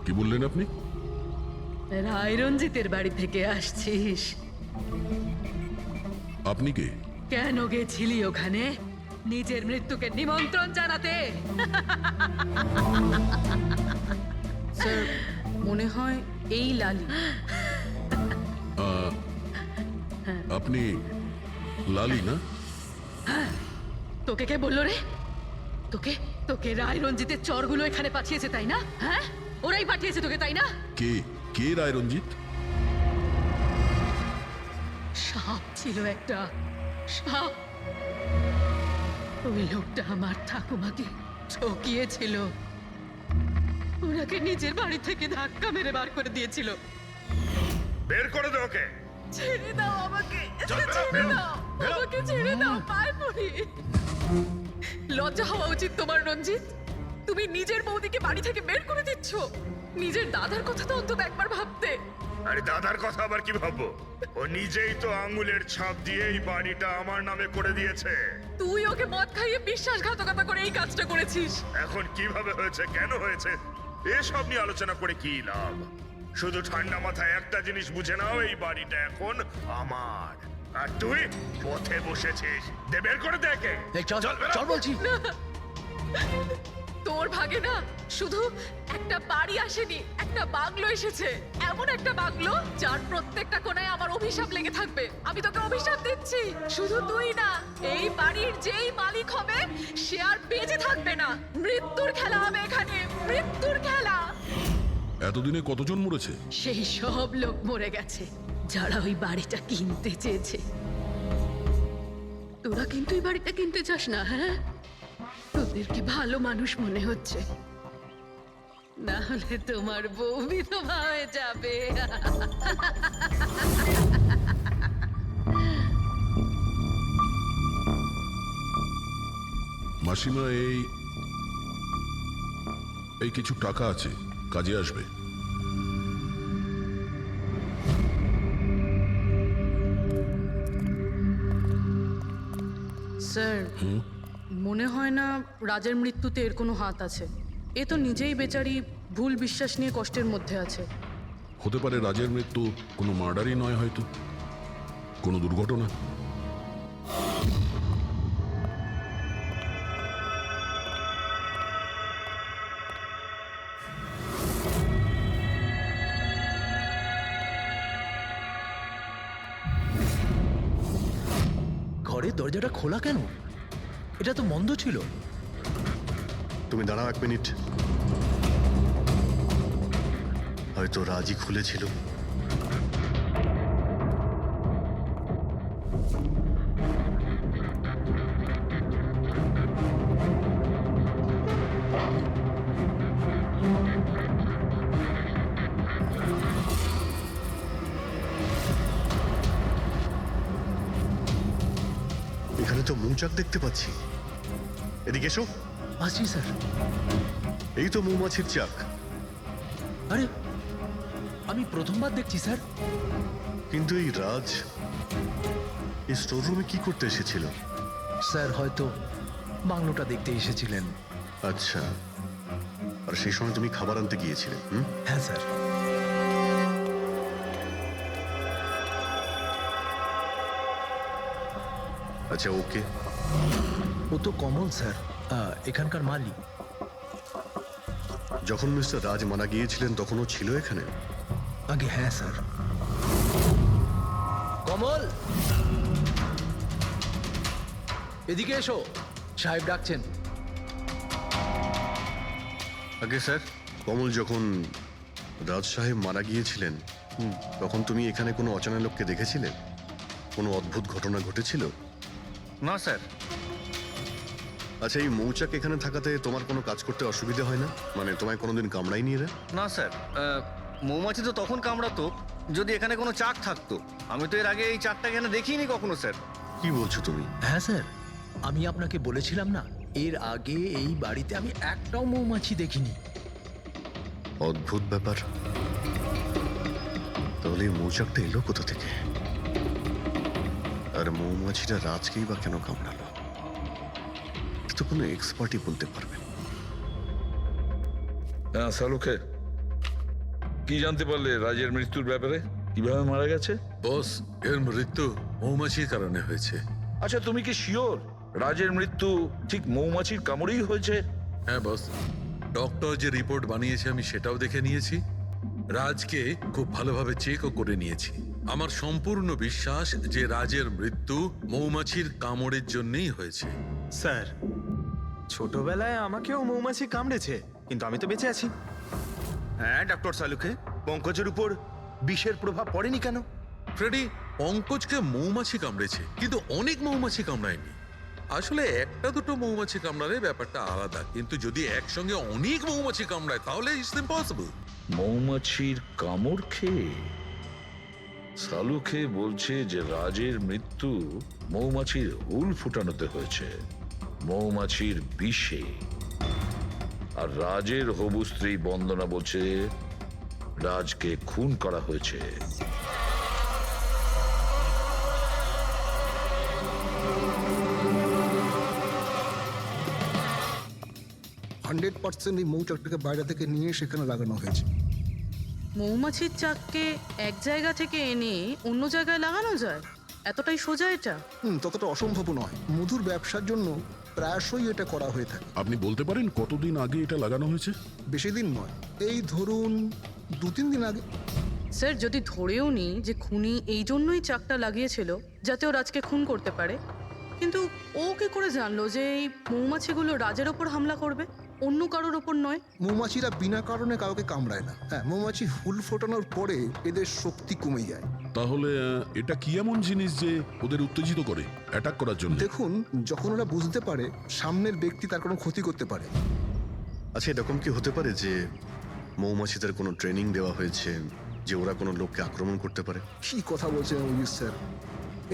কি বললেন আপনি? রায়রঞ্জিতের বাড়ি থেকে আসছিস? আপনি কে? কেন গেছিলি ওখানে? নিজের মৃত্যুকে নিমন্ত্রণ জানাতে? স্যার মনে হয় এই লালি। আপনি লালি না? তোকে কে বললো রে? তোকে তোকে রায়রঞ্জিতের চরগুলো এখানে পাঠিয়েছে তাই না? হ্যাঁ, ওরাই পাঠিয়েছে তোকে তাই না? কে কে রায়রঞ্জিত? সাপ ছিল একটা, সাপ। ওই লোকটা আমার ঠাকুমাকে ঠকিয়েছিল। ওনাকে নিজের বাড়ি থেকে ধাক্কা মেরে বার করে দিয়েছিল। বের করে দে ওকে। ছেড়ে দাও আমাকে, চল, বেরো, ছেড়ে বেরো, দাও বেরো। আমাকে, ছেড়ে দাও, পায়ে পড়ি। লজ্জা হওয়া উচিত তোমার রঞ্জিত। তুমি নিজের বৌদিকে বাড়ি থেকে বের করে দিচ্ছ। নিজের দাদার কথা তো অন্তত একবার ভাবতে। আরে দাদার কথা আবার কি ভাববো? ও নিজেই তো আঙ্গুলের ছাপ দিয়ে এই বাড়িটা আমার নামে করে দিয়েছে। তুই ওকে মদ খাইয়ে বিশ্বাসঘাতকতা করে এই কাজটা করেছিস। এখন কিভাবে হয়েছে, কেন হয়েছে, এসব নিয়ে আলোচনা করে কি লাভ? শুধু ঠান্ডা মাথায় একটা জিনিস বুঝে নাও, এই বাড়িটা এখন আমার। আর তুই পথে বসেছিস। দে বের করে দেখে। চল চল বলছি। তোর ভাগে না শুধু একটা বাড়ি আসেনি, একটা বাংলো এসেছে। এমন একটা বাংলো যার প্রত্যেকটা কোণায় আমার অভিশাপ লেগে থাকবে। আমি তোকে অভিশাপ দিচ্ছি, শুধু তুই না, এই বাড়ির যেই মালিক হবে সে আর বেঁচে থাকবে না। মৃত্যুর খেলা হবে এখানে, মৃত্যুর খেলা। এতদিনে কতজন মরেছে? সেই সব লোক মরে গেছে যারা ওই বাড়িটা কিনতে চেয়েছে। তোরা কিন্তু এই বাড়িটা কিনতে চাস না, হ্যাঁ? তোদেরকে ভালো মানুষ মনে হচ্ছে, না হলে তোমার বউ বিধবা হয়ে যাবে। মাসিমা, এই কিছু টাকা আছে, কাজে আসবে। স্যার মনে হয় না রাজের মৃত্যুতে এর কোনো হাত আছে। এ তো নিজেই বেচারি ভুল বিশ্বাস নিয়ে কষ্টের মধ্যে আছে। হতে পারে রাজের মৃত্যু কোনো মার্ডারই নয়, হয়তো কোনো দুর্ঘটনা। ঘরের দরজাটা খোলা কেন? এটা তো বন্ধ ছিল। তুমি দাঁড়াও এক মিনিট। হয়তো রাজি খুলেছিল। এখানে তো মৌচাক দেখতে পাচ্ছি। এদিকে এসো। আসছি স্যার। এই তো মৌমাছির চাক। আরে আমি প্রথমবার দেখছি স্যার। কিন্তু এই রাজ এই স্টোর রুমে কি করতে এসেছিল? স্যার হয়তো বাংলোটা দেখতে এসেছিলেন। আচ্ছা, আর সেই সময় তুমি খাবার আনতে গিয়েছিলে? হ্যাঁ স্যার। আচ্ছা, ওকে। ও তো কমল স্যার, এখানকার মালিক। যখন মিস্টার রাজ মারা গিয়েছিলেন তখন ও ছিল এখানে? আগে হ্যাঁ স্যার। কমল, এদিকে এসো, সাহেব ডাকছেন। আগে স্যার, কমল যখন রাজ সাহেব মারা গিয়েছিলেন তখন তুমি এখানে কোনো অচেনা লোককে দেখেছিলে? কোনো অদ্ভুত ঘটনা ঘটেছিল? না স্যার। আচ্ছা, এই মৌচাক এখানে থাকাতে তোমার কোনো কাজ করতে অসুবিধা হয় না? মানে তোমায় কোনোদিন কামড়ায়নি এরা? না স্যার, মৌমাছি তো তখন কামড়াতো যদি এখানে কোনো চাক থাকতো। আমি তো এর আগে এই চাকটা এখানে দেখিনি কখনো স্যার। কি বলছো তুমি? হ্যাঁ স্যার, আমি আপনাকে বলেছিলাম না, এর আগে এই বাড়িতে আমি একটাও মৌমাছি দেখিনি। অদ্ভুত ব্যাপার। তাহলে এই মৌচাকটা এলো কোথা থেকে? আর মৌমাছিটা রাজকেই বা কেন কামড়ালো? তো কোনো এক্সপার্টই বলতে পারবেন। সালুকে কি জানতে পারলে রাজের মৃত্যুর ব্যাপারে? কিভাবে মারা গেছে? বস, এর মৃত্যু মৌমাছির কারণে হয়েছে। আচ্ছা, তুমি কি শিওর রাজের মৃত্যু ঠিক মৌমাছির কামড়েই হয়েছে? হ্যাঁ বস, ডক্টর যে রিপোর্ট বানিয়েছে আমি সেটাও দেখে নিয়েছি। রাজকে খুব ভালোভাবে চেকও করে নিয়েছি। আমার সম্পূর্ণ বিশ্বাস যে রাজের মৃত্যু মৌমাছির কামড়ের জন্যই হয়েছে। স্যার, ছোটবেলায় আমাকেও মৌমাছি কামড়েছে, কিন্তু আমি তো বেঁচে আছি। হ্যাঁ ডক্টর সালুকে, পঙ্কজের উপর বিষের প্রভাব পড়েনি কেন? ফ্রেডি, পঙ্কজকে মৌমাছি কামড়েছে, কিন্তু অনেক মৌমাছি কামড়ায়নি। আসলে একটা দুটো মৌমাছি কামড়ালে ব্যাপারটা আলাদা, কিন্তু যদি একসঙ্গে অনেক মৌমাছি কামড়ায় তাহলে ইটস ইম্পসিবল। মৌমাছির কামড় খেয়ে? সালুকে বলছে যে রাজের মৃত্যু মৌমাছির হুল ফুটানোতে হয়েছে, মৌমাছির বিষে। আর রাজের হবু স্ত্রী বন্দনা বলছে রাজকে খুন করা হয়েছে। 100% এই মৌচাকটাকে বাইরে থেকে নিয়ে সেখানে লাগানো হয়েছে। মৌমাছির চাককে এক জায়গা থেকে এনে অন্য জায়গায় লাগানো যায়? এতটাই সোজা এটা? ততটা অসম্ভব নয়। মধুর ব্যবসার জন্য প্রায়শই এটা করা হয়ে থাকে। আপনি বলতে পারেন কতদিন আগে এটা লাগানো হয়েছে? বেশি দিন নয়, এই ধরুন 2-3 দিন আগে। স্যার, যদি ধরেও নি যে খুনি এই জন্যই চাকটা লাগিয়েছিল যাতে ও রাজকে খুন করতে পারে, কিন্তু ও কি করে জানলো যে এই মৌমাছিগুলো রাজের ওপর হামলা করবে, অন্য কারোর ওপর নয়? মৌমাছিরা বিনা কারণে কাউকে কামড়ায় না। হ্যাঁ, মৌমাছি হুল ফোটানোর পরে এদের শক্তি কমে যায়। তাহলে এটা কি এমন জিনিস যে ওদের উত্তেজিত করে অ্যাটাক করার জন্য? দেখুন, যখন ওরা বুঝতে পারে সামনের ব্যক্তি তার কোনো ক্ষতি করতে পারে। আচ্ছা, এরকম কি হতে পারে যে মৌমাছিদের কোনো ট্রেনিং দেওয়া হয়েছে যে ওরা কোনো লোককে আক্রমণ করতে পারে? কি কথা বলছেন অভিজিৎ স্যার?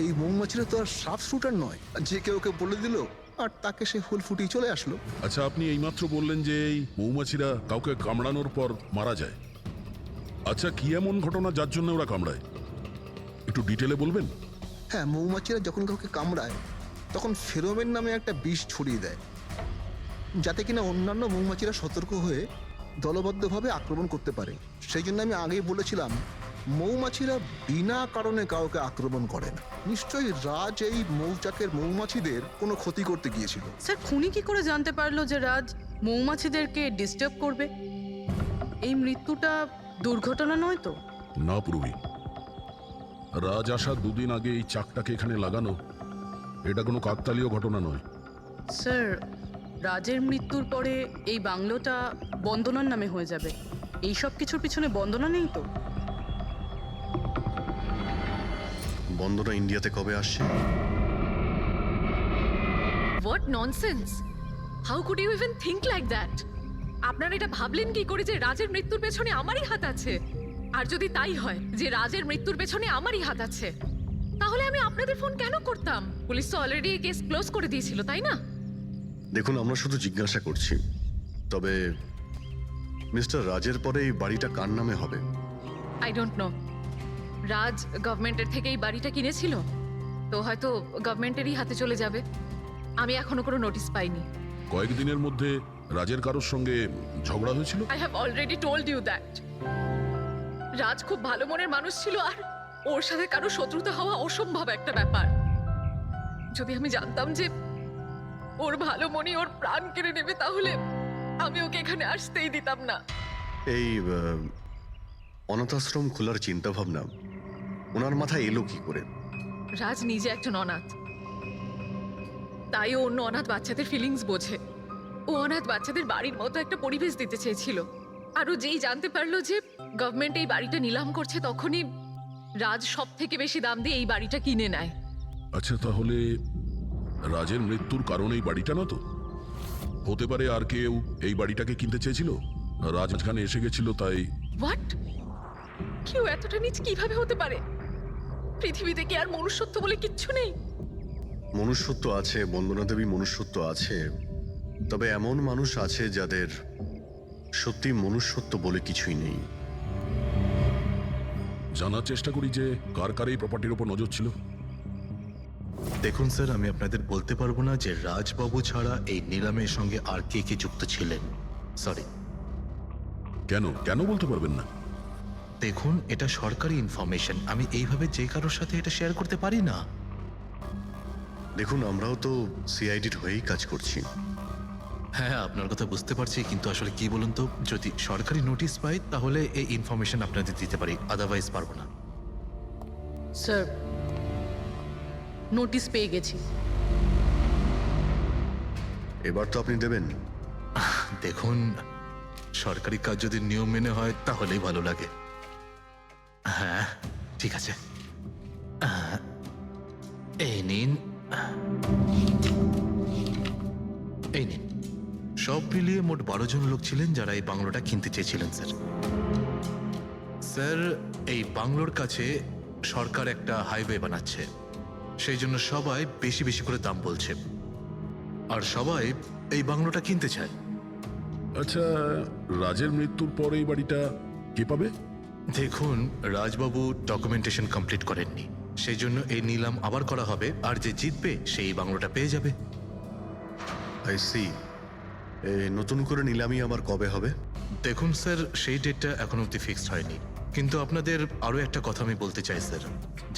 এই মৌমাছিরা তো আর সাফ শুটার নয় যে কেউ ওকে বলে দিল আর তাকে সে হুল ফুটিয়ে চলে আসলো। আচ্ছা, আপনি এইমাত্র বললেন যে এই মৌমাছিরা কাউকে কামড়ানোর পর মারা যায়। আচ্ছা, কি এমন ঘটনা যার জন্য ওরা কামড়ায়, একটু ডিটেলে বলবেন? হ্যাঁ, মৌমাছিরা যখন কাউকে কামড়ায় তখন ফেরোমেন নামে একটা বিষ ছড়িয়ে দেয়, যাতে কিনা অন্যান্য মৌমাছিরা সতর্ক হয়ে দলবদ্ধভাবে আক্রমণ করতে পারে। সেই জন্য আমি আগেই বলেছিলাম মৌমাছিরা বিনা কারণে কাউকে আক্রমণ করে না। নিশ্চয়ই রাজ এই মৌচাকের মৌমাছিদের কোনো ক্ষতি করতে গিয়েছিল। স্যার, খুনি কি করে জানতে পারলো যে রাজ মৌমাছিদেরকে ডিস্টার্ব করবে? এই মৃত্যুটা দুর্ঘটনা নয় তো? না পুরবি, রাজ আসার 2 দিন আগে এই চাকটাকে এখানে লাগানো এটা কোনো কাকতালীয় ঘটনা নয়। স্যার, রাজের মৃত্যুর পরে এই বাংলোটা বন্দনার নামে হয়ে যাবে। এই সব কিছুর পিছনে বন্দনা নেই তো? বন্দনা ইন্ডিয়াতে কবে আসছে? What nonsense! How could you even think like that? আপনারা এটা ভাবলেন কি করে যে রাজের মৃত্যুর পেছনে আমারই হাত আছে? আর যদি তাই হয় যে রাজের মৃত্যুর পেছনে আমারই হাত আছে, তাহলে আমি আপনাদের ফোন কেন করতাম? পুলিশ তো অলরেডি কেস ক্লোজ করে দিয়েছিল, তাই না? দেখুন, আমরা শুধু জিজ্ঞাসা করছি। তবে মিস্টার রাজের পরে এই বাড়িটা কার নামে হবে? I don't know. রাজ গভর্নমেন্টের থেকে এই বাড়িটা কিনেছিল, তো হয়তো গভর্নমেন্টেরই হাতে চলে যাবে। আমি এখনো কোনো নোটিশ পাইনি। কয়েকদিনের মধ্যে রাজের কারোর সঙ্গে ঝগড়া হয়েছিল? I have already told you that. Raj খুব ভালো মনের মানুষ ছিল, আর ওর সাথে কারো শত্রুতা হওয়া অসম্ভব একটা ব্যাপার। যদি আমি জানতাম যে ওর ভালো মনই ওর প্রাণ কেড়ে নেবে, তাহলে আমি ওকে এখানে আসতেই দিতাম না। এই অনাথাশ্রম খোলার চিন্তা ভাবনা ওনার মাথায় এলো কি করে? রাজ নিজে একজন অনাথ, তাই ও অন্য অনাথ বাচ্চাদের ফিলিংস বোঝে। ও অনাথ বাচ্চাদের বাড়ির মতো একটা পরিবেশ দিতে চেয়েছিল। আর ও যেই জানতে পারলো যে গভর্নমেন্ট এই বাড়িটা নিলাম করছে, তখনই রাজ সব থেকে বেশি দাম দিয়ে এই বাড়িটা কিনে নেয়। আচ্ছা, তাহলে রাজের মৃত্যুর কারণ এই বাড়িটা না তো? হতে পারে আর কেউ এই বাড়িটাকে কিনতে চেয়েছিল, রাজ এখানে এসে গেছিল তাই। হোয়াট? কেউ এতটা নিচ কিভাবে হতে পারে? পৃথিবীতে কি আর মনুষ্যত্ব বলে কিচ্ছু নেই? মনুষ্যত্ব আছে বন্দনা দেবী, মনুষ্যত্ব আছে। তবে এমন মানুষ আছে যাদের সত্যি মনুষ্যত্ব বলে কিছুই নেই। জানার চেষ্টা করি যে কার কার এই প্রপার্টির উপর নজর ছিল। দেখুন স্যার, আমি আপনাদের বলতে পারবো না যে রাজবাবু ছাড়া এই নিলামের সঙ্গে আর কে কে যুক্ত ছিলেন। সরি। কেন কেন বলতে পারবেন না? দেখুন, এটা সরকারি ইনফরমেশন, আমি এইভাবে যে কারোর সাথে এটা শেয়ার করতে পারি না। দেখুন, আমরাও তো সিআইডির হয়েই কাজ করছি। হ্যাঁ, আপনার কথা বুঝতে পারছি, কিন্তু আসলে কি বলুন তো, যদি সরকারি নোটিশ পাই তাহলে এই ইনফরমেশন আপনাদের দিতে পারি, আদারওয়াইজ পারবো না। স্যার, নোটিশ পেয়ে গেছি। এবার তো আপনি দেবেন। দেখুন, সরকারি কাজ যদি নিয়ম মেনে হয় তাহলেই ভালো লাগে। হ্যাঁ, ঠিক আছে। এই নিন, এই নিন। সব মিলিয়ে মোট 12 জন লোক ছিলেন যারা এই বাংলোটা কিনতে চেয়েছিলেন স্যার। স্যার, এই বাংলোর কাছে সরকার একটা হাইওয়ে বানাচ্ছে, সেই জন্য সবাই বেশি বেশি করে দাম বলছে, আর সবাই এই বাংলোটা কিনতে চায়। আচ্ছা, রাজের মৃত্যুর পরে এই বাড়িটা কে পাবে? দেখুন, রাজবাবু ডকুমেন্টেশন কমপ্লিট করেননি, সেই জন্য এই নিলাম আবার করা হবে, আর যে জিতবে সেই বাংলোটা পেয়ে যাবে। I see. নতুন করে নিলামি আবার কবে হবে? দেখুন স্যার, সেই ডেটটা এখন অব্দি ফিক্সড হয়নি, কিন্তু আপনাদের আরো একটা কথা আমি বলতে চাই স্যার,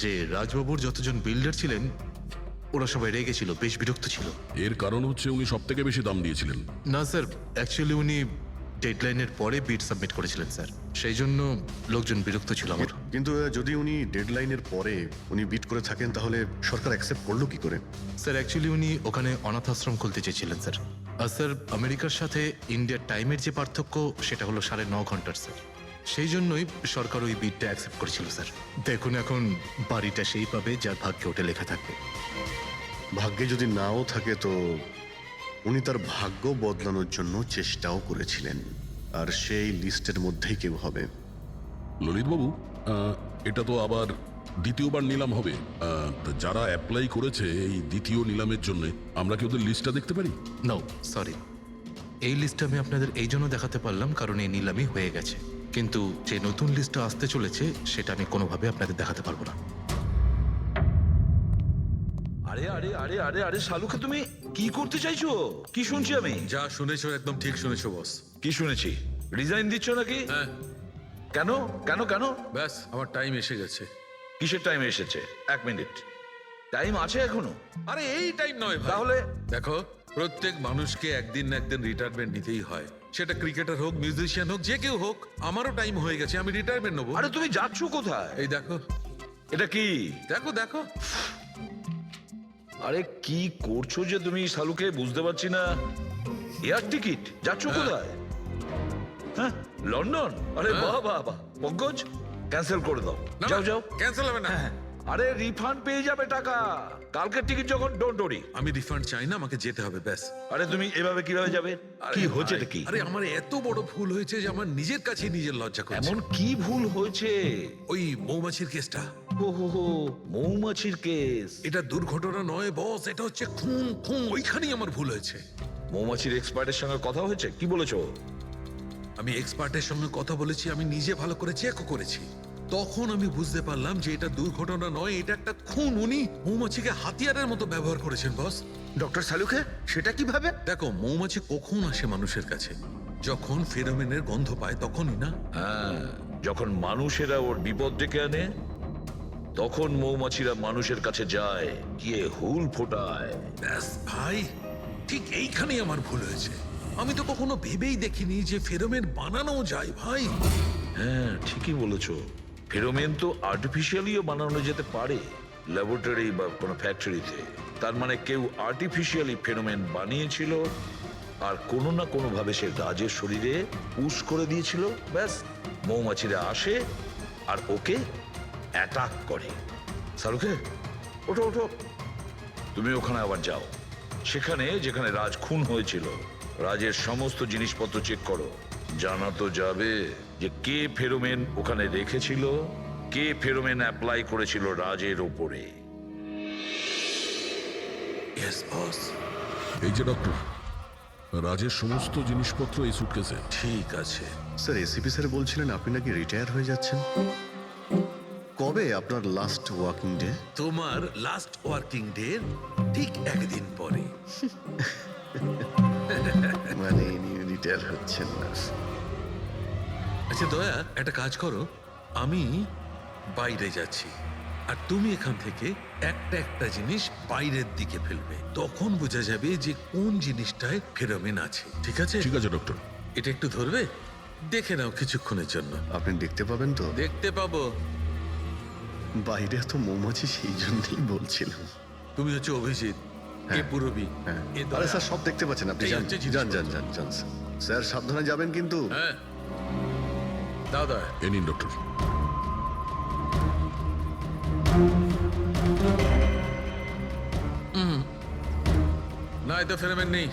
যে রাজবাবুর যতজন বিল্ডার ছিলেন ওরা সবাই রেগে ছিল, বেশ বিরক্ত ছিল। এর কারণ হচ্ছে উনি সব থেকে বেশি দাম দিয়েছিলেন। না স্যার, অ্যাকচুয়ালি উনি ডেডলাইনের পরে বিড সাবমিট করেছিলেন স্যার, সেই জন্য লোকজন বিরক্ত ছিল আমার। কিন্তু যদি উনি ডেডলাইনের পরে উনি বিট করে থাকেন, তাহলে সরকার অ্যাকসেপ্ট করলো কি করে? স্যার, অ্যাকচুয়ালি উনি ওখানে অনাথ আশ্রম খুলতে চেয়েছিলেন স্যার। আর স্যার, আমেরিকার সাথে ইন্ডিয়ার টাইমের যে পার্থক্য সেটা হলো 9.5 ঘন্টার স্যার, সেই জন্যই সরকার ওই বিডটা অ্যাকসেপ্ট করেছিল স্যার। দেখুন, এখন বাড়িটা সেই পাবে যার ভাগ্যে ওটা লেখা থাকবে। ভাগ্যে যদি নাও থাকে তো উনি তার ভাগ্য বদলানোর জন্য চেষ্টাও করেছিলেন, আর সেই লিস্টের মধ্যেই কেউ হবে। ললিতবাবু, এটা তো আবার দ্বিতীয়বার নিলাম হবে। তা যারা অ্যাপ্লাই করেছে এই দ্বিতীয় নিলামের জন্য, আমরা কি ওদের লিস্টটা দেখতে পারি? নো, সরি, এই লিস্টটা আমি আপনাদের এই জন্য দেখাতে পারলাম কারণ এই নিলামই হয়ে গেছে, কিন্তু যে নতুন লিস্টটা আসতে চলেছে সেটা আমি কোনোভাবে আপনাদের দেখাতে পারবো না। আরে আরে আরে আরে আরে শালুকে, তুমি কি করতে চাইছো? কি শুনছি আমি? যা শুনেছো একদম ঠিক শুনেছো বস। কি শুনেছি? রিজাইন দিচ্ছ নাকি? হ্যাঁ। কেন কেন কেন? ব্যাস, আমার টাইম এসে গেছে। কিসের টাইম এসেছে? 1 মিনিট, টাইম আছে এখনো? আরে এই টাইম নয় ভাই। তাহলে দেখো, প্রত্যেক মানুষকে একদিন না একদিন রিটায়ারমেন্ট নিতেই হয়, সেটা ক্রিকেটার হোক, মিউজিশিয়ান হোক, যে কেউ হোক। আমারও টাইম হয়ে গেছে, আমি রিটায়ারমেন্ট নেবো। আরে তুমি যাচ্ছ কোথায়? এই দেখো, এটা কি? দেখো দেখো। আরে কি করছো যে তুমি শালুকে, বুঝতে পারছি না। এয়ার টিকিট, যাচ্ছ কোথায়? হ্যাঁ, লন্ডন? আরে বাহ বাহ বাহ। পঙ্কজ, ক্যান্সেল করে দাও, যাও যাও। ক্যান্সেল হবে না। আরে রিফান্ড পেয়ে যাবে টাকা, কালকের টিকিট যখন, ডোন্ট ওরি। আমি রিফান্ড চাই না, আমাকে যেতে হবে ব্যাস। আরে তুমি এভাবে কিভাবে যাবে? কি হচ্ছে এটা কি? আরে আমার এত বড় ভুল হয়েছে যে আমার নিজের কাছে নিজের লজ্জা করছে। এমন কি ভুল হয়েছে? ওই মৌমাছির কেসটা। ও হো হো, মৌমাছির কেস। এটা দুর্ঘটনা নয় বস, এটা হচ্ছে খুন। খুন, ওইখানেই আমার ভুল হয়েছে। মৌমাছির এক্সপার্টের সঙ্গে কথা হয়েছে? কি বলেছো? আমি এক্সপার্টের সঙ্গে কথা বলেছি, আমি নিজে ভালো করে চেকও করেছি। তখন আমি বুঝতে পারলাম যে এটা দুর্ঘটনা নয়, এটা একটা খুন। উনি মৌমাছিকে হাতিয়ারের মতো ব্যবহার করেছেন বস। ডক্টর শালুকে, সেটা কিভাবে? দেখো, মৌমাছি কখন আসে মানুষের কাছে? যখন ফেরোমেনের গন্ধ পায় তখনই না? হ্যাঁ, যখন মানুষেরা ওর বিপদ ডেকে আনে তখন মৌমাছিরা মানুষের কাছে যায়, গিয়ে হুল ফোটায়। ব্যাস ভাই, ঠিক এইখানেই আমার ভুল হয়েছে। আমি তো কখনো ভেবেই দেখিনি যে ফেরোমেন বানানো যায় ভাই। হ্যাঁ, ঠিকই বলেছো। ফেরোমেন তো আর্টিফিশিয়ালিও বানানো যেতে পারে, ল্যাবরেটরি বা কোনো ফ্যাক্টরিতে। তার মানে কেউ আর্টিফিশিয়ালি ফেরোমেন বানিয়েছিল, আর কোনো না কোনো ভাবে সে রাজের শরীরে পুশ করে দিয়েছিল। ব্যাস, মৌমাছিরা আসে আর ওকে অ্যাটাক করে। শালুকে, ওঠো ওঠো, তুমি ওখানে আবার যাও, সেখানে যেখানে রাজ খুন হয়েছিল রাজের সমস্ত জিনিসপত্র চেক করো। জানা তো যাবে যে কে ফেরোমেন ওখানে রেখেছিল, কে ফেরোমেন অ্যাপ্লাই করেছিল রাজের ওপরে। Yes boss. এই যে ডক্টর, রাজের সমস্ত জিনিসপত্র এই সুটকেসে। ঠিক আছে স্যার, এসিপি স্যার বলছিলেন আপনি নাকি রিটায়ার হয়ে যাচ্ছেন। কবে আপনার লাস্ট ওয়ার্কিং ডে? তোমার লাস্ট ওয়ার্কিং ডে ঠিক 1 দিন পরে। মানে রিটায়ার হচ্ছেন না? আচ্ছা দয়া, একটা কাজ করো, আমি বাইরে যাচ্ছি আর তুমি এখান থেকে একটা একটা জিনিস বাইরের দিকে ফেলবে, তখন বোঝা যাবে যে কোন জিনিসটায় ফেরোমেন আছে। ঠিক আছে? ঠিক আছে ডক্টর। এটা একটু ধরবে, দেখে নাও কিছুক্ষণের জন্য। আপনি দেখতে পাবেন তো? দেখতে পাবো। বাইরে তো মৌমাছি, সেই জন্যই বলছিলাম। তুমি হচ্ছে অভিজিৎ, এ পুরবী, হ্যাঁ। এ আরে দয়া। স্যার সব দেখতে পাচ্ছেন আপনি, এই যান হচ্ছে যান জিনিসপত্র। যান যান যান স্যার। স্যার সাবধানে যাবেন কিন্তু। হ্যাঁ দাদা, এ নিন ডক্টর। না এতে ফেরোমেন নেই।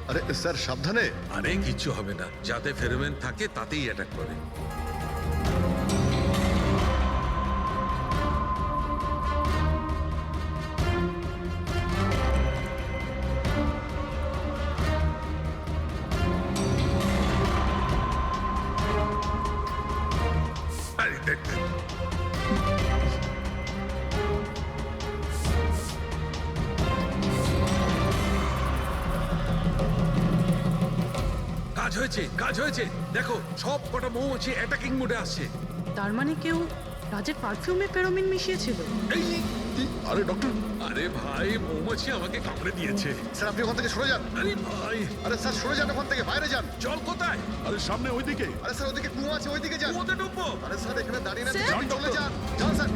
আরে স্যার সাবধানে। আরে কিচ্ছু হবে না, যাতে ফেরোমেন থাকে তাতেই অ্যাটাক করে। আরে দেখ দেখ। কাজ হয়েছে, কাজ হয়েছে। দেখো সব কটা মৌমাছি অ্যাটাকিং মোডে আসছে। তার মানে কেউ রাজের পারফিউমে ফেরোমিন মিশিয়েছিল। এই আরে ডক্টর, আরে ভাই, মৌমাছি আমাকে কামড়ে দিয়েছে। স্যার আপনি ওখান থেকে সরে যান। আরে ভাই, আরে স্যার সরে যান ওখান থেকে, বাইরে যান। জল কোথায়? আরে সামনে ওইদিকে। আরে স্যার ওদিকে কুয়ো আছে, ওইদিকে যান। কুয়োতে ডুববো? আরে স্যার এখানে দাঁড়িয়ে না, স্যার? আপনি চলে যান। যান স্যার।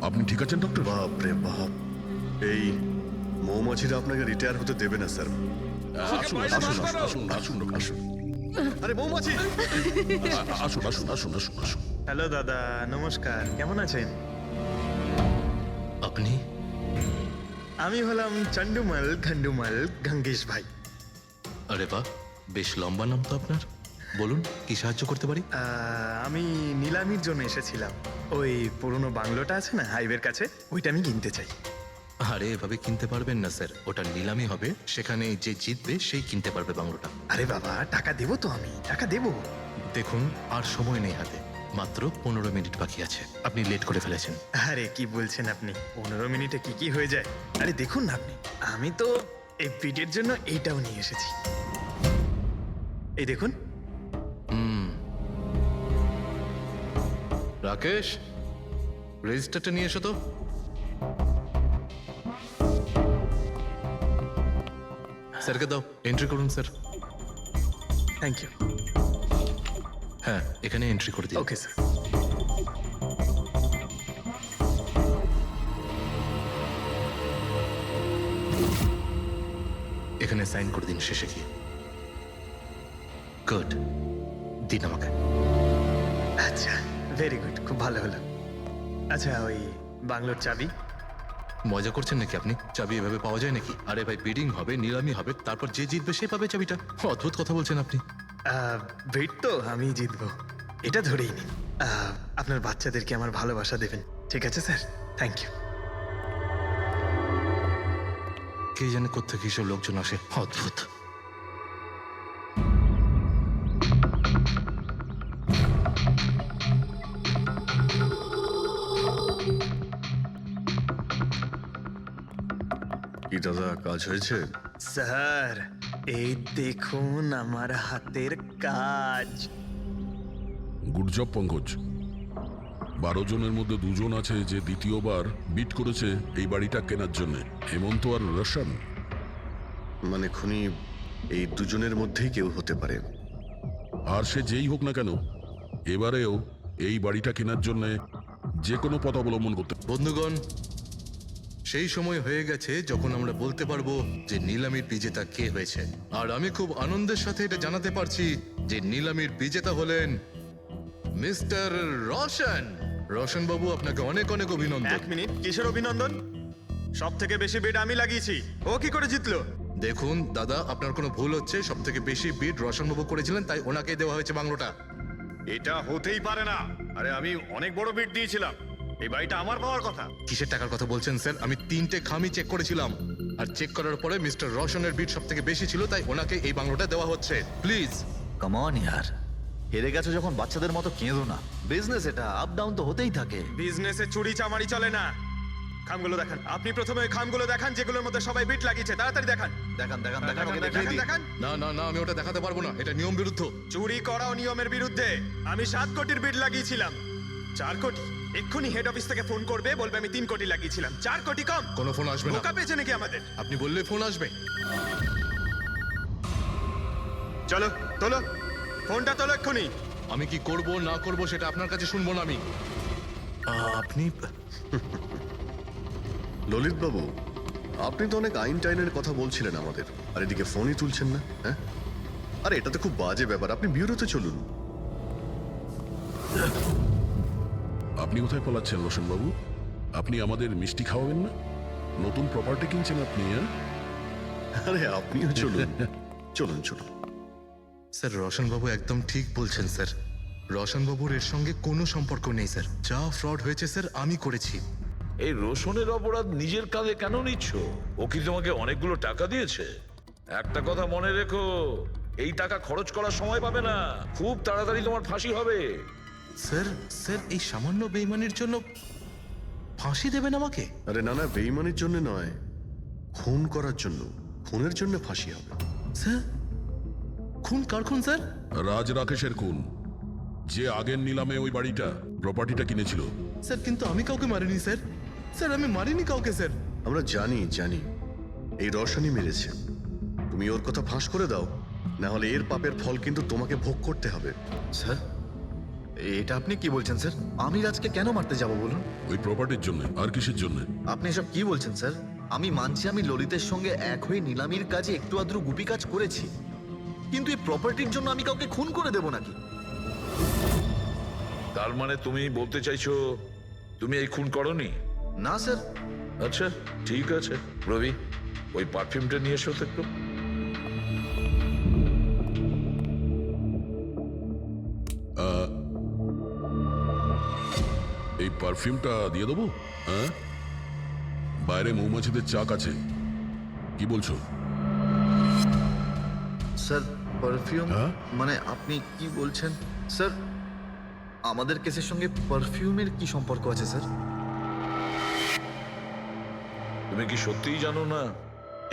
আপনি ঠিক আছেন ডক্টর? বাপ রে বাপ, এই মৌমাছিরা আপনাকে রিটায়ার হতে দেবে না স্যার। আসুন আসুন আসুন আসুন আসুন ডক্টর, আসুন। আরে মৌমাছি! আসুন আসুন আসুন আসুন আসুন। হ্যালো দাদা, নমস্কার, কেমন আছেন? আপনি? আমি হলাম চন্ডুমাল খন্ডুমাল গঙ্গেশ ভাই। আরে বাহ, বেশ লম্বা নাম তো আপনার। বলুন, কি সাহায্য করতে পারি? আমি নিলামির জন্য এসেছিলাম। ওই পুরনো বাংলোটা আছে না হাইওয়ের কাছে, ওইটা আমি কিনতে চাই। আরে এভাবে কিনতে পারবেন না স্যার, ওটা নিলামি হবে, সেখানে যে জিতবে সেই কিনতে পারবে বাংলোটা। আরে বাবা, টাকা দেবো তো, আমি টাকা দেবো। দেখুন, আর সময় নেই হাতে, মাত্র 15 মিনিট বাকি আছে। আপনি লেট করে ফেলেছেন। আরে কি বলছেন আপনি, 15 মিনিটে কি কি হয়ে যায়? আরে দেখুন না আপনি, আমি তো এই পিটের জন্য এইটাও নিয়ে এসেছি। এই দেখুন। রাকেশ, রেজিস্টারটা নিয়ে এসো তো। স্যারকে দাও, এন্ট্রি করুন স্যার। Thank you. হ্যাঁ, এখানে এন্ট্রি করে দিন। Okay sir. এখানে সাইন করে দিন শেষে গিয়ে। গুড, দিন আমাকে। আচ্ছা, ভেরি গুড, খুব ভালো হলো। আচ্ছা, ওই বাংলোর চাবি? মজা করছেন নাকি আপনি? চাবি এভাবে পাওয়া যায় নাকি? আরে ভাই, বিডিং হবে, নিলামি হবে, তারপর যে জিতবে সে পাবে চাবিটা। অদ্ভুত কথা বলছেন আপনি। ভেট তো আমি জিতবো, এটা ধরেই নিন। আপনার বাচ্চাদেরকে আমার ভালোবাসা দেবেন, ঠিক আছে স্যার? Thank you. কে জানে কোত্থেকে এসব লোকজন আসে, অদ্ভুত। কি দাদা, কাজ হয়েছে? স্যার, এই দেখুন আমার হাতের কাজ। Good job Pankaj. 12 জনের মধ্যে 2 জন আছে যে দ্বিতীয়বার বিট করেছে এই বাড়িটা কেনার জন্য, হেমন্ত আর রোশন। মানে খুনি এই দুজনের মধ্যেই কেউ হতে পারে। আর সে যেই হোক না কেন, এবারেও এই বাড়িটা কেনার জন্য যে কোনো পথ অবলম্বন করতে। বন্ধুগণ, সেই সময় হয়ে গেছে যখন আমরা বলতে পারবো যে নিলামির বিজেতা কে হয়েছে। আর আমি খুব আনন্দের সাথে এটা জানাতে পারছি যে নিলামির বিজেতা হলেন মিস্টার রোশন। রোশন বাবু, আপনাকে অনেক অনেক অভিনন্দন। 1 মিনিট, কিসের অভিনন্দন? সব থেকে বেশি বেড আমি লাগিয়েছি, ও কি করে জিতলো? দেখুন দাদা, আপনার কোনো ভুল হচ্ছে। সব থেকে বেশি বিড রোশনবাবু করেছিলেন, তাই ওনাকেই দেওয়া হয়েছে বাংলোটা। এটা হতেই পারে না। আরে আমি অনেক বড় বিট দিয়েছিলাম, এই বাড়িটা আমার পাওয়ার কথা। কিসের টাকার কথা বলছেন স্যার? আমি 3টে খামি চেক করেছিলাম, আর চেক করার পরে মিস্টার রোশনের বিড সব থেকে বেশি ছিল, তাই ওনাকে এই বাংলোটা দেওয়া হচ্ছে। প্লিজ। কামন ইয়ার, হেরে গেছো যখন বাচ্চাদের মতো কেঁদো না। বিজনেস এটা, আপ ডাউন তো হতেই থাকে। বিজনেসে চুরি চামারি চলে না। খামগুলো দেখান। আপনি প্রথমে ওই খামগুলো দেখান যেগুলোর মধ্যে সবাই বিট লাগিয়েছে। তাড়াতাড়ি দেখান। দেখান দেখান দেখান, ওকে দেখান, দেখিয়ে দিন। দেখান। না না না, আমি ওটা দেখাতে পারবো না, এটা নিয়ম বিরুদ্ধ। চুরি করাও নিয়মের বিরুদ্ধে। আমি 7 কোটির বিট লাগিয়েছিলাম। 4 কোটি? এক্ষুনি হেড অফিস থেকে ফোন করবে, বলবে আমি 3 কোটি লাগিয়েছিলাম। 4 কোটি কম? কোনো ফোন আসবে না। বোকা পেয়েছে নাকি আমাদের? আপনি বললে ফোন আসবে। চলো তোলো, ফোনটা তোলো এক্ষুনি। আমি কি করব না করব সেটা আপনার কাছে শুনবো না আমি। আপনি ললিত বাবু, আপনি তো অনেক আইন টাইনের কথা বলছিলেন আমাদের, আর এদিকে ফোনই তুলছেন না। হ্যাঁ, আরে এটা তো খুব বাজে ব্যাপার। আপনি ব্যুরোতে চলুন। আপনি কোথায় পলাচ্ছেন রোশনবাবু? আপনি আমাদের মিষ্টি খাওয়াবেন না? নতুন প্রপার্টি কিনছেন আপনি, হ্যাঁ? আরে আপনিও চলুন, চলুন চলুন। স্যার, রোশনবাবু একদম ঠিক বলছেন স্যার। রোশনবাবুর এর সঙ্গে কোনো সম্পর্ক নেই স্যার। যা ফ্রড হয়েছে স্যার আমি করেছি। এই রোশনের অপরাধ নিজের কাঁধে কেন নিচ্ছ? ও কি তোমাকে অনেকগুলো টাকা দিয়েছে? একটা কথা মনে রেখো, এই টাকা খরচ করার সময় পাবে না। খুব তাড়াতাড়ি তোমার ফাঁসি হবে। স্যার স্যার, এই সামান্য বেইমানির জন্য ফাঁসি দেবেন আমাকে? আরে না না, বেইমানির জন্য নয়, খুন করার জন্য। খুনের জন্য ফাঁসি হবে। স্যার, খুন কার খুন স্যার? রাজ রাকেশের খুন, যে আগের নিলামে ওই বাড়িটা প্রপার্টিটা কিনেছিল। স্যার, কিন্তু আমি কাউকে মারিনি স্যার। স্যার, আমি মারিনি কাউকে স্যার। আমরা জানি জানি এই রসানি মেরেছে। তুমি ওর কথা ফাঁস করে দাও, না হলে এর পাপের ফল কিন্তু তোমাকে ভোগ করতে হবে। স্যার, এটা আপনি কি বলছেন স্যার? আমি রাজকে কেন মারতে যাব বলুন? ওই প্রপার্টির জন্য। আর কিসের জন্য? আপনি এসব কি বলছেন স্যার? আমি মানছি আমি ললিতের সঙ্গে এক হয়ে নিলামির কাজে একটু আদ্রু গুপি কাজ করেছি, কিন্তু এই প্রপার্টির জন্য আমি কাউকে খুন করে দেব নাকি? তার মানে তুমি বলতে চাইছো তুমি এই খুন করনি? না স্যার। আচ্ছা ঠিক আছে, রবি ওই পারফিউমটা নিয়ে এসো তো একটু। এই পারফিউমটা দিয়ে দেবো? হ্যাঁ, বাইরে মৌমাছিদের চাক আছে, কি বলছো? স্যার, পারফিউম হ্যাঁ? মানে আপনি কি বলছেন স্যার? আমাদের কেসের সঙ্গে পারফিউমের কি সম্পর্ক আছে স্যার? তুমি কি সত্যিই জানো না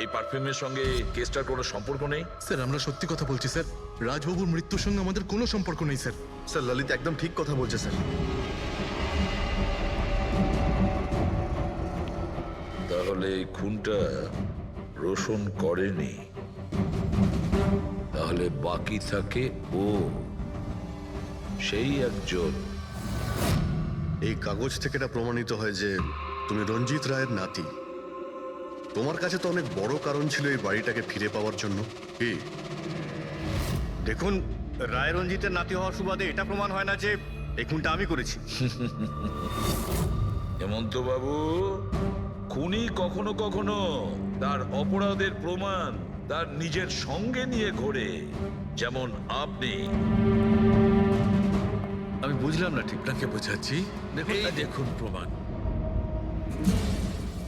এই পারফিউমের সঙ্গে কেসটার কোনো সম্পর্ক নেই? স্যার, আমরা সত্যি কথা বলছি স্যার। রাজবাবুর মৃত্যুর সঙ্গে আমাদের কোনো সম্পর্ক নেই স্যার। স্যার, ললিত একদম ঠিক কথা বলছে স্যার। তাহলে এই খুনটা রোশন করেনি, তাহলে বাকি থাকে ও, সেই একজন। এই কাগজ থেকে এটা প্রমাণিত হয় যে তুমি রঞ্জিত রায়ের নাতি। তোমার কাছে তো অনেক বড় কারণ ছিল এই বাড়িটাকে ফিরে পাওয়ার জন্য। কি? দেখুন, রায় রঞ্জিতের নাতি হওয়ার সুবাদে এটা প্রমাণ হয় না যে এই খুনটা আমি করেছি। হেমন্ত বাবু, খুনি কখনো কখনো তার অপরাধের প্রমাণ তার নিজের সঙ্গে নিয়ে ঘোরে, যেমন আপনি। আমি বুঝলাম না ঠিক। আপনাকে বোঝাচ্ছি, এই দেখুন প্রমাণ।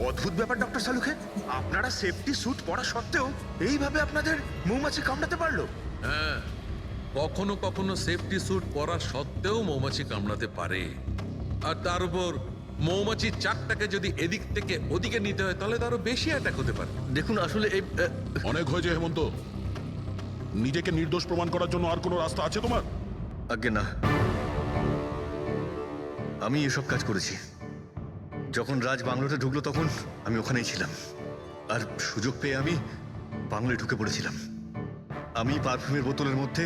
অদ্ভুত ব্যাপার ডক্টর সালুখে, আপনারা সেফটি স্যুট পরা সত্ত্বেও এইভাবে আপনাদের মৌমাছি কামড়াতে পারলো? হ্যাঁ, কখনো কখনো সেফটি স্যুট পরা সত্ত্বেও মৌমাছি কামড়াতে পারে। আর তার উপর মৌমাছির চাকটাকে যদি এদিক থেকে ওদিকে নিতে হয় তাহলে তো আরো বেশি অ্যাটাক হতে পারে। দেখুন আসলে এই অনেক হয়েছে হেমন্ত। নিজেকে নির্দোষ প্রমাণ করার জন্য আর কোনো রাস্তা আছে তোমার? আজ্ঞে না, আমি এসব কাজ করেছি। যখন রাজ বাংলোতে ঢুকলো তখন আমি ওখানেই ছিলাম, আর সুযোগ পেয়ে আমি বাংলোয় ঢুকে পড়েছিলাম। আমি পারফিউমের বোতলের মধ্যে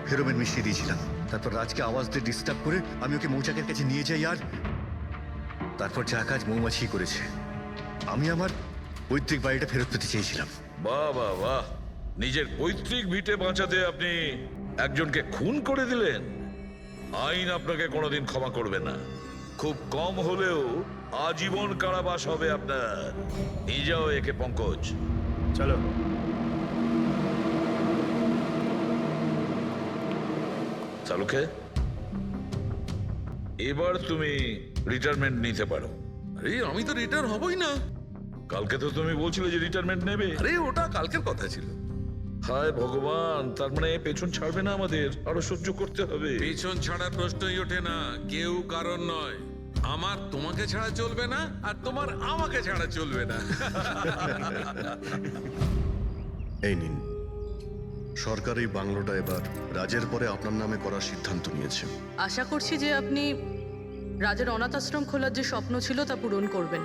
ফেরোমেন মিশিয়ে দিয়েছিলাম। তারপর রাজকে আওয়াজ দিয়ে ডিস্টার্ব করে আমি ওকে মৌচাকের কাছে নিয়ে যাই, আর তারপর যা কাজ মৌমাছি করেছে। আমি আমার পৈতৃক বাড়িটা ফেরত পেতে চেয়েছিলাম। বাহ বাহ বাহ, নিজের পৈতৃক ভিটে বাঁচাতে আপনি একজনকে খুন করে দিলেন। আইন আপনাকে কোনোদিন ক্ষমা করবে না। খুব কম হলেও আজীবন কারাবাস হবে আপনার। নিয়ে যাও একে পঙ্কজ। চলো। চালুকে এবার তুমি রিটায়ারমেন্ট নিতে পারো। আরে আমি তো রিটায়ার হবই না। কালকে তো তুমি বলছিলে যে রিটায়ারমেন্ট নেবে। আরে ওটা কালকের কথা ছিল। হায় ভগবান, তার মানে পেছন ছাড়বে না, আমাদের আরো সহ্য করতে হবে। পিছন ছাড়ার প্রশ্নই ওঠে না, কেউ কারণ নয়। আমার তোমাকে ছাড়া চলবে না, আর তোমার আমাকে ছাড়া চলবে না। এই নিন, সরকার এই বাংলোটা এবার রাজের পরে আপনার নামে করার সিদ্ধান্ত নিয়েছে। আশা করছি যে আপনি রাজের অনাথ আশ্রম খোলার যে স্বপ্ন ছিল তা পূরণ করবেন।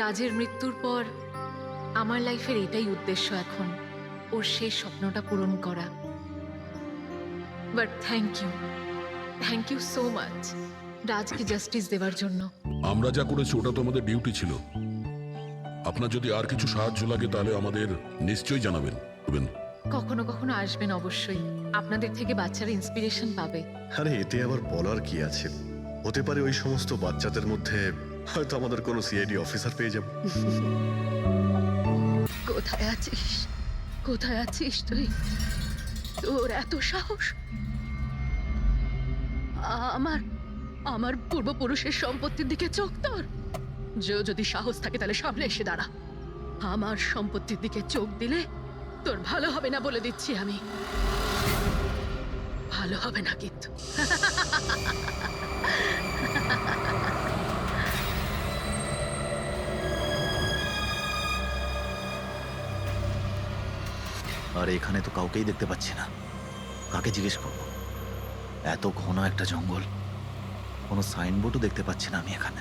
রাজের মৃত্যুর পর আমার লাইফের এটাই উদ্দেশ্য এখন, ওর শেষ স্বপ্নটা পূরণ করা। But thank you so much রাজকে জাস্টিস দেওয়ার জন্য। আমরা যা করেছি ওটা তো আমাদের ডিউটি ছিল। আপনার যদি আর কিছু সাহায্য লাগে তাহলে আমাদের নিশ্চয়ই জানাবেন। কখনো কখনো আসবেন অবশ্যই, আপনাদের থেকে বাচ্চারা ইন্সপিরেশন পাবে। আরে এতে আবার বলার কি আছে? হতে পারে ওই সমস্ত বাচ্চাদের মধ্যে হয়তো আমাদের কোনো সিআইডি অফিসার পেয়ে যাব। কোথায় আছিস, কোথায় আছিস তুই? তোর এত সাহস? আমার পূর্বপুরুষের সম্পত্তির দিকে চোখ তোর? যদি সাহস থাকে তাহলে সামনে এসে দাঁড়া। আমার সম্পত্তির দিকে চোখ দিলে তোর ভালো হবে না বলে দিচ্ছি আমি। ভালো হবে না কিন্তু। আর এখানে তো কাউকেই দেখতে পাচ্ছি না, কাকে জিজ্ঞেস করব? এত ঘন একটা জঙ্গল, কোনো সাইনবোর্ডও দেখতে পাচ্ছি না আমি এখানে।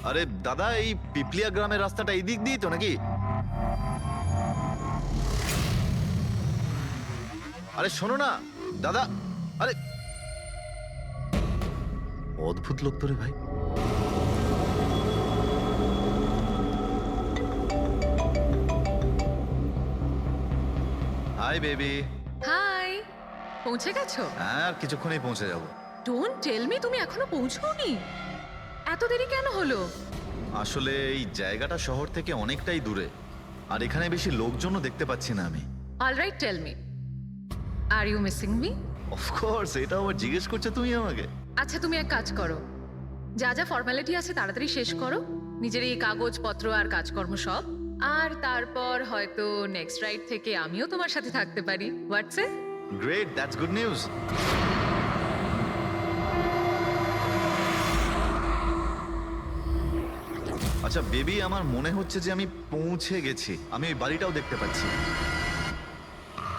আরে দাদা, এই পিপলিয়া গ্রামের রাস্তাটা এই দিক দিয়ে তো নাকি? আরে শোনো না দাদা, আরে অদ্ভুত লোক তো রে ভাই। Hi baby. হাই, পৌঁছে গেছো? হ্যাঁ, আর কিছুক্ষণেই পৌঁছে যাব। ডোন্ট টেল মি তুমি এখনো পৌঁছোনি। এত দেরি কেন হলো? আসলে এই জায়গাটা শহর থেকে অনেকটাই দূরে, আর এখানে বেশি লোকজনও দেখতে পাচ্ছি না আমি। Alright, tell me, are you missing me? Of course, এটা আবার জিজ্ঞেস করছো তুমি আমাকে? আচ্ছা, তুমি এক কাজ করো, যা যা ফর্মালিটি আছে তাড়াতাড়ি শেষ করো, নিজের এই কাগজপত্র আর কাজকর্ম সব, আর তারপর হয়তো নেক্সট রাইড থেকে আমিও তোমার সাথে থাকতে পারি। WhatsApp? Great, that's good news. আচ্ছা বেবি, আমার মনে হচ্ছে যে আমি পৌঁছে গেছি। আমি ওই বাড়িটাও দেখতে পাচ্ছি।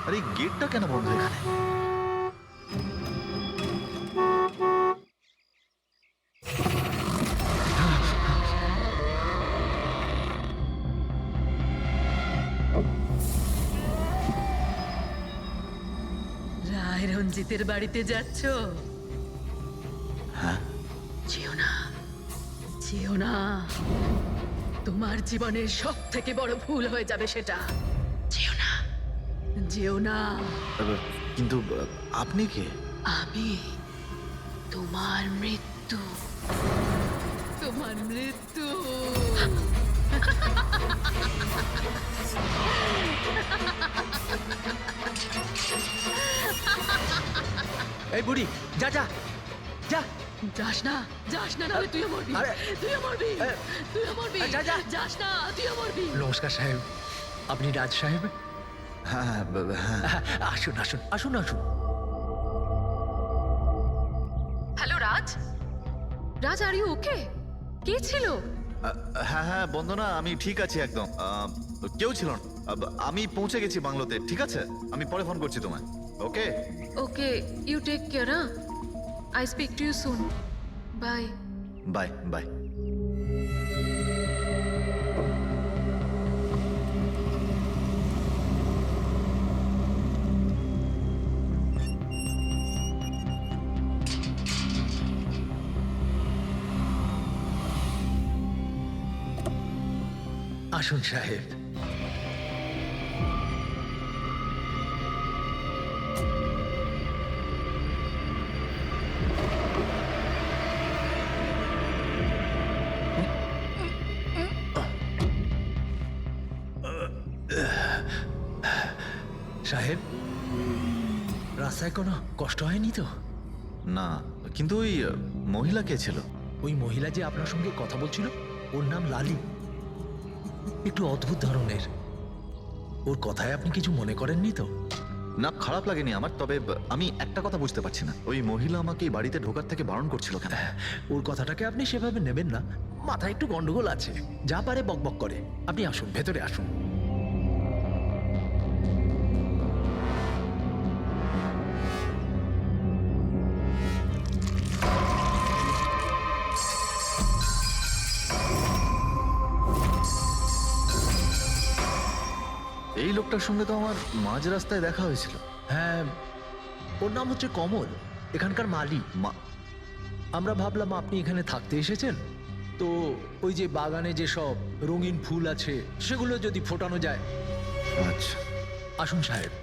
আরে এই গেটটা কেন বন্ধ এখানে? রায় রঞ্জিতের বাড়িতে যাচ্ছ? হ্যাঁ। যেও না, যেও না, তোমার জীবনের সব থেকে বড় ভুল হয়ে যাবে সেটা। যেও না, যেও না। কিন্তু আপনি কে? আমি তোমার মৃত্যু, তোমার মৃত্যু। এই বুড়ি, যা যা যা। যাস না, যাস না, নাহলে তুইও মরবি। তুইও মরবি, তুইও মরবি। যা, যা। যাস না, তুইও মরবি। নমস্কার সাহেব, আপনি রাজ সাহেব? হ্যাঁ হ্যাঁ। আসুন আসুন আসুন আসুন। Hello Raj, Raj are you okay? কে ছিল? হ্যাঁ হ্যাঁ বন্দনা, আমি ঠিক আছি একদম। কেউ ছিল না। আমি পৌঁছে গেছি বাংলোতে। ঠিক আছে, আমি পরে ফোন করছি তোমায়। Okay okay, you take care. I speak to you soon. Bye bye bye. আসুন সাহেব। সাহেব, রাস্তায় কোনো কষ্ট হয়নি তো? না, কিন্তু ওই মহিলা কে ছিল? ওই মহিলা যে আপনার সঙ্গে কথা বলছিল, ওর নাম লালি। একটু অদ্ভুত ধরনের। ওর কথায় আপনি কিছু মনে করেননি তো? না, খারাপ লাগেনি আমার, তবে আমি একটা কথা বুঝতে পারছি না, ওই মহিলা আমাকে এই বাড়িতে ঢোকার থেকে বারণ করছিল কেন? ওর কথাটাকে আপনি সেভাবে নেবেন না, মাথায় একটু গন্ডগোল আছে, যা পারে বকবক করে। আপনি আসুন, ভেতরে আসুন। এই লোকটার সঙ্গে তো আমার মাঝ রাস্তায় দেখা হয়েছিল। হ্যাঁ, ওর নাম হচ্ছে কমল, এখানকার মালি। আমরা ভাবলাম আপনি এখানে থাকতে এসেছেন, তো ওই যে বাগানে যে সব রঙিন ফুল আছে সেগুলো যদি ফোটানো যায়। আচ্ছা, আসুন সাহেব।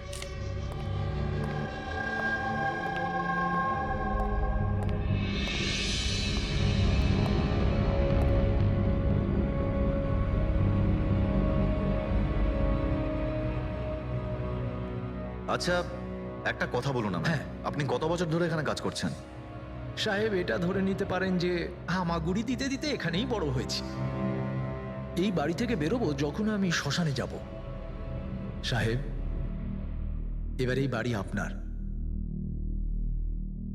আচ্ছা, একটা কথা বলুন আমায়। হ্যাঁ। আপনি কত বছর ধরে এখানে কাজ করছেন? সাহেব, এটা ধরে নিতে পারেন যে হামাগুড়ি দিতে দিতে এখানেই বড় হয়েছি। এই বাড়ি থেকে বেরোবো যখন আমি শ্মশানে যাব। সাহেব, এবার এই বাড়ি আপনার।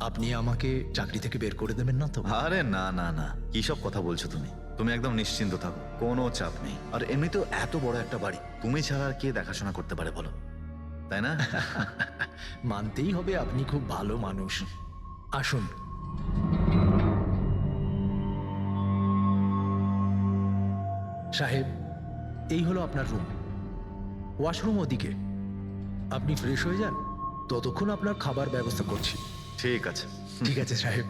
আপনি আমাকে চাকরি থেকে বের করে দেবেন না তো? আরে না না না, কি সব কথা বলছো তুমি? তুমি একদম নিশ্চিন্ত থাকো, কোনো চাপ নেই। আর এমনিতেও এত বড় একটা বাড়ি, তুমি ছাড়া আর কে দেখাশোনা করতে পারে বলো, তাই না? মানতেই হবে আপনি খুব ভালো মানুষ। আসুন। সাহেব, এই হলো আপনার রুম। ওয়াশরুম ওদিকে। আপনি ফ্রেশ হয়ে যান, ততক্ষণ আপনার খাবার ব্যবস্থা করছি। ঠিক আছে। ঠিক আছে সাহেব।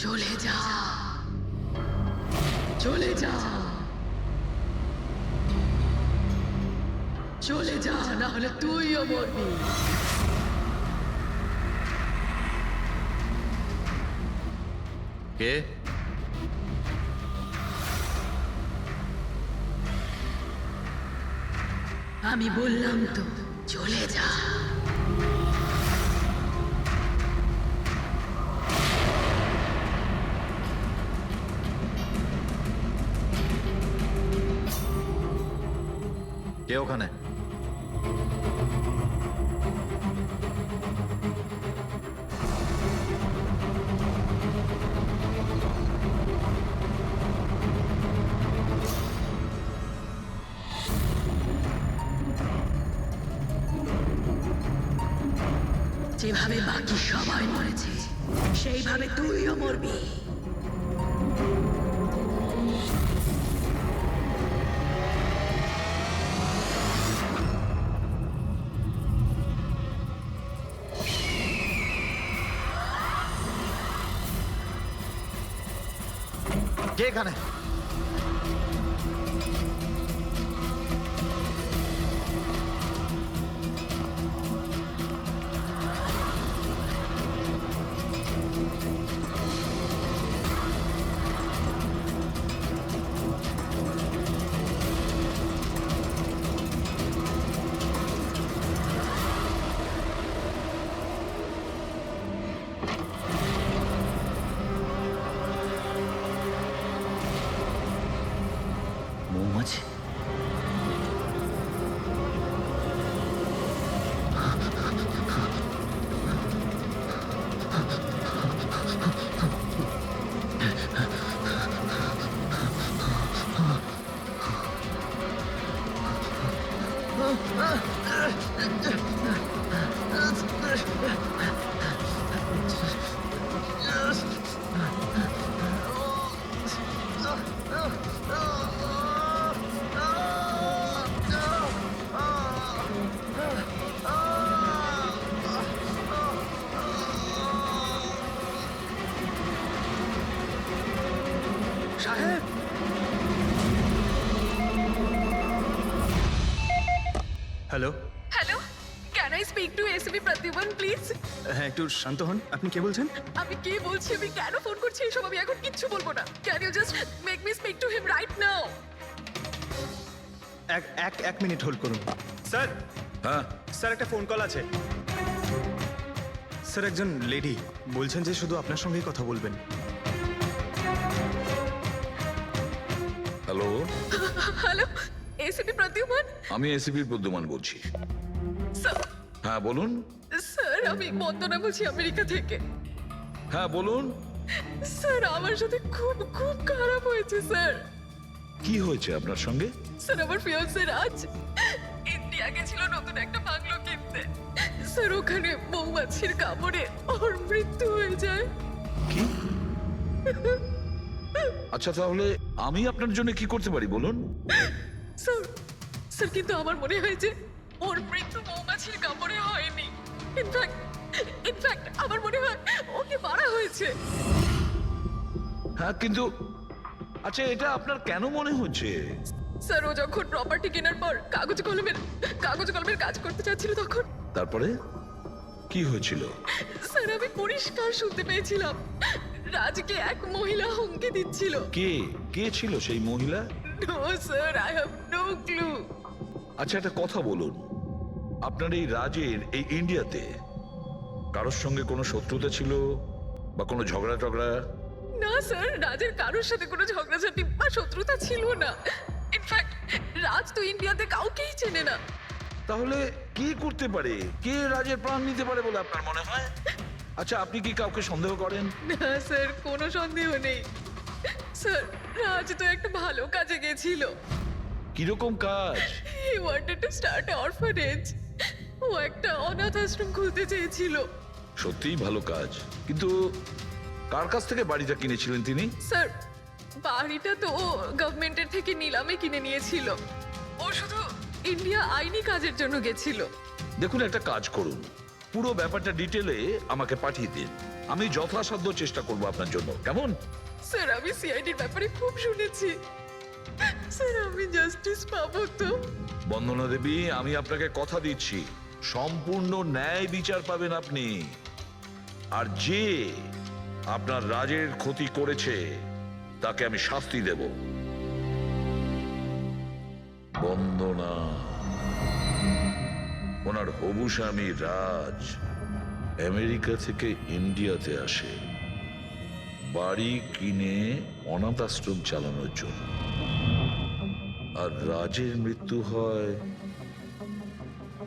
চলে যা, চলে যা, চলে যা, না হলে তুইও মরবি। কে? আমি বললাম তো, চলে যা। কে ওখানে? যেভাবে বাকি সবাই মরেছে, সেইভাবে তুইও মরবি। কে এখানে? মৌমাছি? সাহেব, hello. Hello, can I speak to SP Pradyuman please? হ্যাঁ, একটু শান্ত হন। আপনি কে বলছেন? আমি কে বলছি, আমি কেন ফোন করছি এসব আমি এখন কিচ্ছু বলবো না। Can you just make me speak to him right now? এক মিনিট হোল্ড করুন। স্যার, হ্যাঁ, স্যার একটা ফোন কল আছে। স্যার একজন লেডি বলছেন যে শুধু আপনার সঙ্গেই কথা বলবেন। Hello, hello, SP Pradyuman? আমি এসিপি প্রদ্যুমান বলছি। স্যার, হ্যাঁ বলুন। স্যার আমি বন্দনা বলছি আমেরিকা থেকে। হ্যাঁ বলুন, স্যার আমার সাথে খুব খুব খারাপ হয়েছে স্যার। কি হয়েছে আপনার সঙ্গে? স্যার আমার ফিয়ান্সে রাজ ইন্ডিয়া গেছিল নতুন একটা বাংলো কিনতে। স্যার ওখানে মৌমাছির কামড়ে ওর মৃত্যু হয়ে যায়। কি? আচ্ছা তাহলে আমি আপনার জন্য কি করতে পারি বলুন? স্যার, স্যার কিন্তু আমার মনে হয় যে ওর মৃত্যু মৌমাছির কামড়ে হয়নি। ইনফ্যাক্ট আমার মনে হয় ওকে মারা হয়েছে। হ্যাঁ কিন্তু আচ্ছা এটা আপনার কেন মনে হচ্ছে? স্যার ও যখন প্রপার্টি কেনার পর কাগজ কলমের কাজ করতে চাচ্ছিল তখন তারপরে কি হয়েছিল? স্যার আমি পরিষ্কার শুনতে পেয়েছিলাম রাজকে এক মহিলা হুমকি দিচ্ছিল। কে কে ছিল সেই মহিলা? No sir, I have no clue. আচ্ছা একটা কথা বলুন, আপনার এই রাজের এই ইন্ডিয়াতে কারোর সঙ্গে কোনো শত্রুতা ছিল বা কোনো ঝগড়া টগড়া? না স্যার, রাজের কারোর সাথে কোনো ঝগড়াঝাটি বা শত্রুতা ছিল না। ইনফ্যাক্ট রাজ তো ইন্ডিয়াতে কাউকেই চেনে না। তাহলে কি করতে পারে? কে রাজের প্রাণ নিতে পারে বলে আপনার মনে হয়? আচ্ছা আপনি কি কাউকে সন্দেহ করেন? না স্যার, কোনো সন্দেহ নেই। স্যার রাজ তো একটা ভালো কাজে গেছিল। কিরকম কাজ? He wanted to start a orphanage. ও একটা অনাথ আশ্রম খুলতে চেয়েছিল। সত্যিই ভালো কাজ, কিন্তু কার কাছ থেকে বাড়িটা কিনেছিলেন তিনি? স্যার বাড়িটা তো ও গভর্নমেন্টের থেকে নিলামে কিনে নিয়েছিল। ও শুধু ইন্ডিয়া আইনি কাজের জন্য গেছিল। দেখুন একটা কাজ করুন, পুরো ব্যাপারটা ডিটেলে আমাকে পাঠিয়ে দিন, আমি যথাসাধ্য চেষ্টা করব আপনার জন্য, কেমন? স্যার আমি সিআইডির ব্যাপারে খুব শুনেছি। স্যার আমি জাস্টিস পাবো তো? বন্দনা দেবী, আমি আপনাকে কথা দিচ্ছি সম্পূর্ণ ন্যায় বিচার পাবেন আপনি। আর যে আপনার রাজের ক্ষতি করেছে তাকে আমি শাস্তি দেব। বন্দনা, ওনার হবু স্বামী রাজ আমেরিকা থেকে ইন্ডিয়াতে আসে বাড়ি কিনে অনাথ আশ্রম চালানোর জন্য, আর রাজের মৃত্যু হয়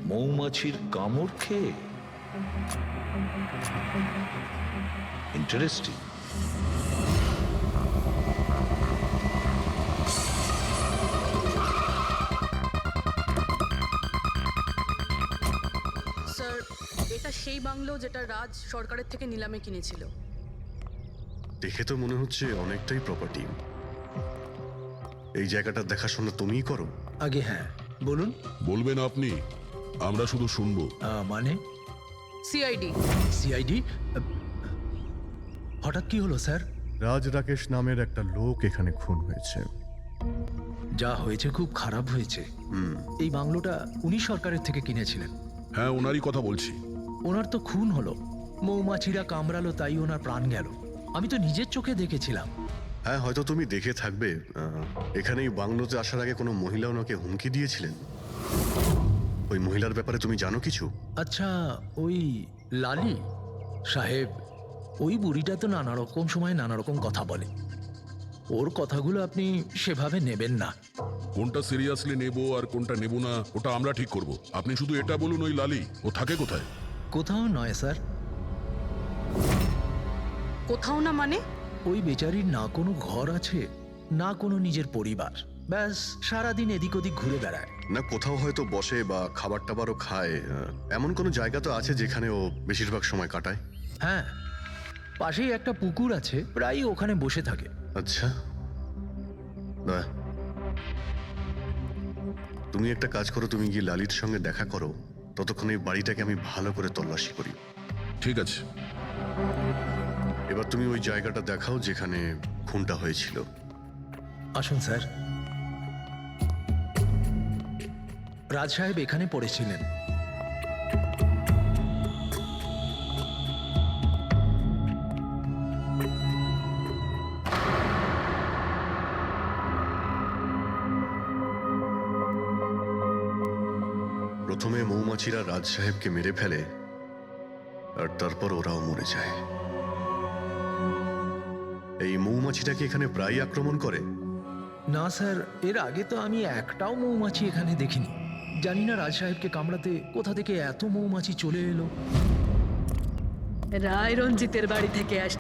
মৌমাছির কামড় খেয়ে। ইন্টারেস্টিং। স্যার এটা সেই বাংলো যেটা রাজ সরকারের থেকে নিলামে কিনেছিল। দেখে তো মনে হচ্ছে অনেকটাই প্রপার্টি। এই জায়গাটার দেখাশোনা তুমিই করো? আগে হ্যাঁ বলুন। বলবেন আপনি, আমরা শুধু শুনবো। মানে সিআইডি। সিআইডি? হঠাৎ কি হলো স্যার? রাজ রাকেশ নামের একটা লোক এখানে খুন হয়েছে। যা হয়েছে খুব খারাপ হয়েছে। এই বাংলোটা উনি সরকারের থেকে কিনেছিলেন। হ্যাঁ ওনারই কথা বলছি। ওনার তো খুন হলো, মৌমাছিরা কামড়ালো, তাই ওনার প্রাণ গেল। আমি তো নিজের চোখে দেখেছিলাম। হ্যাঁ হয়তো তুমি দেখে থাকবে, এখানে এই বাংলোতে আসার আগে কোনো মহিলা ওনাকে হুমকি দিয়েছিলেন। ওই মহিলার ব্যাপারে তুমি জানো কিছু? আচ্ছা ওই লালি সাহেব, ওই বুড়িটা তো নানা রকম সময় নানা রকম কথা বলে। ওর কথাগুলো আপনি সেভাবে নেবেন না। কোনটা সিরিয়াসলি নেব আর কোনটা নেব না ওটা আমরা ঠিক করব। আপনি শুধু এটা বলুন, ওই লালি ও থাকে কোথায়? কোথাও নয় স্যার। কোথাও না মানে? ওই বেচারির না কোনো ঘর আছে, না কোনো নিজের পরিবার। ব্যাস সারাদিন এদিক ওদিক ঘুরে বেড়ায়। না কোথাও হয়তো বসে বা খাবার টাবারও খায়, এমন কোনো জায়গা তো আছে যেখানে ও বেশিরভাগ সময় কাটায়? হ্যাঁ, পাশেই একটা পুকুর আছে, প্রায়ই ওখানে বসে থাকে। আচ্ছা, বাহ। তুমি একটা কাজ করো, তুমি গিয়ে লালির সঙ্গে দেখা করো, ততক্ষণ এই বাড়িটাকে আমি ভালো করে তল্লাশি করি। ঠিক আছে। এবার তুমি ওই জায়গাটা দেখাও যেখানে খুনটা হয়েছিল। আসুন স্যার। রাজ সাহেব এখানে পড়েছিলেন। প্রথমে মৌমাছিরা রাজ সাহেবকে মেরে ফেলে আর তারপর ওরাও মরে যায়। এই মৌমাছিটাকে এখানে প্রায় আক্রমণ করে। না স্যার, এর আগে তো আমি একটাও মৌমাছি এখানে দেখিনি। জানি না রাজ সাহেবকে কামড়াতে কোথা থেকে এত মৌমাছি চলে এলো। রায় রঞ্জিতের বাড়ি থেকে